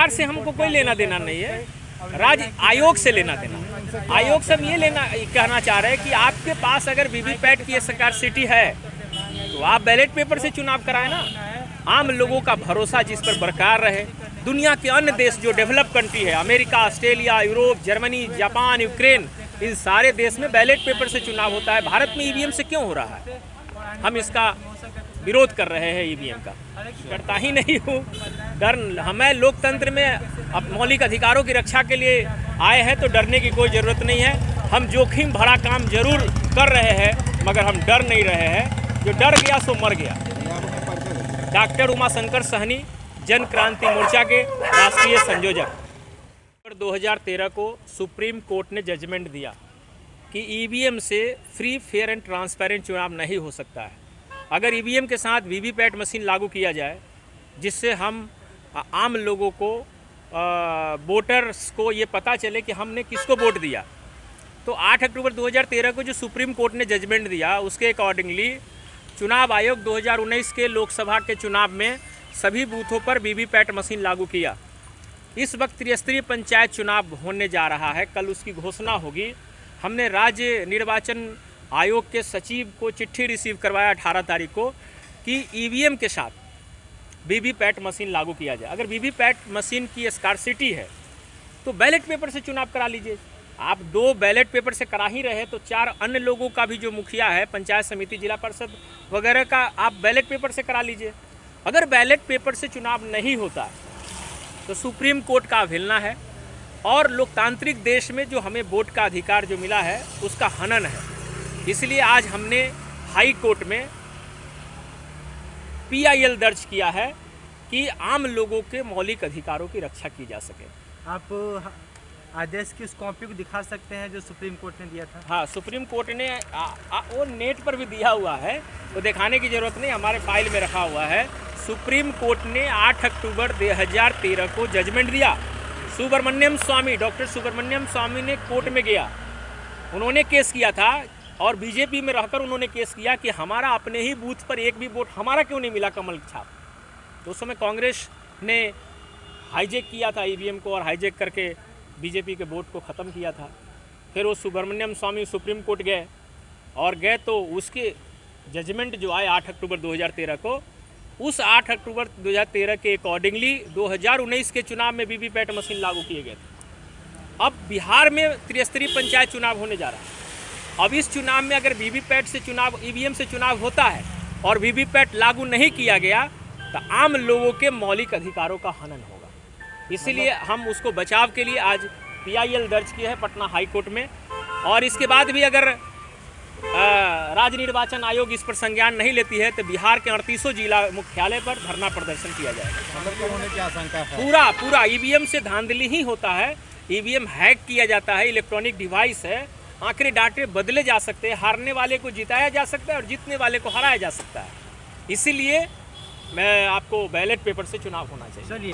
सरकार से हमको कोई लेना देना नहीं है, राज्य आयोग से लेना देना। आयोग से हम ये कहना चाह रहे हैं कि आपके पास अगर वीवीपैट की स्कार्सिटी है तो आप बैलेट पेपर से चुनाव कराएं ना। आम लोगों का भरोसा जिस पर बरकरार रहे। दुनिया के अन्य देश जो डेवलप कंट्री है, America, Australia, Europe, Germany, Japan, Ukraine, इन सारे देश में बैलेट पेपर से चुनाव होता है। भारत में ईवीएम से क्यों हो रहा है? हम इसका विरोध कर रहे हैं। ईवीएम का करता ही नहीं हूँ। डर हमें लोकतंत्र में मौलिक अधिकारों की रक्षा के लिए आए हैं तो डरने की कोई ज़रूरत नहीं है। हम जोखिम भरा काम जरूर कर रहे हैं मगर हम डर नहीं रहे हैं। जो डर गया सो मर गया। डॉक्टर उमाशंकर सहनी, जन क्रांति मोर्चा के राष्ट्रीय संयोजक। 2013 को सुप्रीम कोर्ट ने जजमेंट दिया कि ईवीएम से फ्री, फेयर एंड ट्रांसपेरेंट चुनाव नहीं हो सकता है। अगर ईवीएम के साथ वीवीपैट मशीन लागू किया जाए जिससे हम आम लोगों को, वोटर्स को ये पता चले कि हमने किसको वोट दिया, तो 8 अक्टूबर 2013 को जो सुप्रीम कोर्ट ने जजमेंट दिया उसके अकॉर्डिंगली चुनाव आयोग 2019 के लोकसभा के चुनाव में सभी बूथों पर वीवीपैट मशीन लागू किया। इस वक्त त्रिस्तरीय पंचायत चुनाव होने जा रहा है, कल उसकी घोषणा होगी। हमने राज्य निर्वाचन आयोग के सचिव को चिट्ठी रिसीव करवाया 18 तारीख को कि ईवीएम के साथ वीवीपैट मशीन लागू किया जाए। अगर वीवीपैट मशीन की स्कार्सिटी है तो बैलेट पेपर से चुनाव करा लीजिए। आप 2 बैलेट पेपर से करा ही रहे तो 4 अन्य लोगों का भी जो मुखिया है, पंचायत समिति, जिला परिषद वगैरह का आप बैलेट पेपर से करा लीजिए। अगर बैलेट पेपर से चुनाव नहीं होता तो सुप्रीम कोर्ट का अवहेलना है और लोकतांत्रिक देश में जो हमें वोट का अधिकार जो मिला है उसका हनन है। इसलिए आज हमने हाई कोर्ट में PIL दर्ज किया है कि आम लोगों के मौलिक अधिकारों की रक्षा की जा सके। आप आदेश की उस कॉपी को दिखा सकते हैं जो सुप्रीम कोर्ट ने दिया था? हाँ, सुप्रीम कोर्ट ने वो नेट पर भी दिया हुआ है, तो दिखाने की जरूरत नहीं, हमारे फाइल में रखा हुआ है। सुप्रीम कोर्ट ने 8 अक्टूबर 2013 को जजमेंट दिया। सुब्रमण्यम स्वामी, डॉक्टर सुब्रमण्यम स्वामी ने कोर्ट में गया, उन्होंने केस किया था और बीजेपी में रहकर उन्होंने केस किया कि हमारा अपने ही बूथ पर एक भी वोट हमारा क्यों नहीं मिला, कमल छाप। तो उस समय कांग्रेस ने हाईजैक किया था ईवीएम को और हाईजैक करके बीजेपी के वोट को ख़त्म किया था। फिर वो सुब्रमण्यम स्वामी सुप्रीम कोर्ट गए और गए तो उसके जजमेंट जो आए 8 अक्टूबर 2013 को, उस 8 अक्टूबर 2013 के अकॉर्डिंगली 2019 के चुनाव में वीवीपैट मशीन लागू किए गए थे। अब बिहार में त्रिस्तरीय पंचायत चुनाव होने जा रहा है। अब इस चुनाव में अगर वीवीपैट से चुनाव, ईवीएम से चुनाव होता है और वीवीपैट लागू नहीं किया गया तो आम लोगों के मौलिक अधिकारों का हनन होगा। इसीलिए हम उसको बचाव के लिए आज PIL दर्ज किया है पटना हाई कोर्ट में। और इसके बाद भी अगर राज्य निर्वाचन आयोग इस पर संज्ञान नहीं लेती है तो बिहार के 38 जिला मुख्यालय पर धरना प्रदर्शन किया जाएगा। होने की आशंका है। पूरा ईवीएम से धांधली ही होता है। ईवीएम हैक किया जाता है, इलेक्ट्रॉनिक डिवाइस है, आंकड़े डाटे बदले जा सकते हैं, हारने वाले को जिताया जा सकता है और जीतने वाले को हराया जा सकता है। इसीलिए मैं आपको बैलेट पेपर से चुनाव होना चाहिए। चलिए।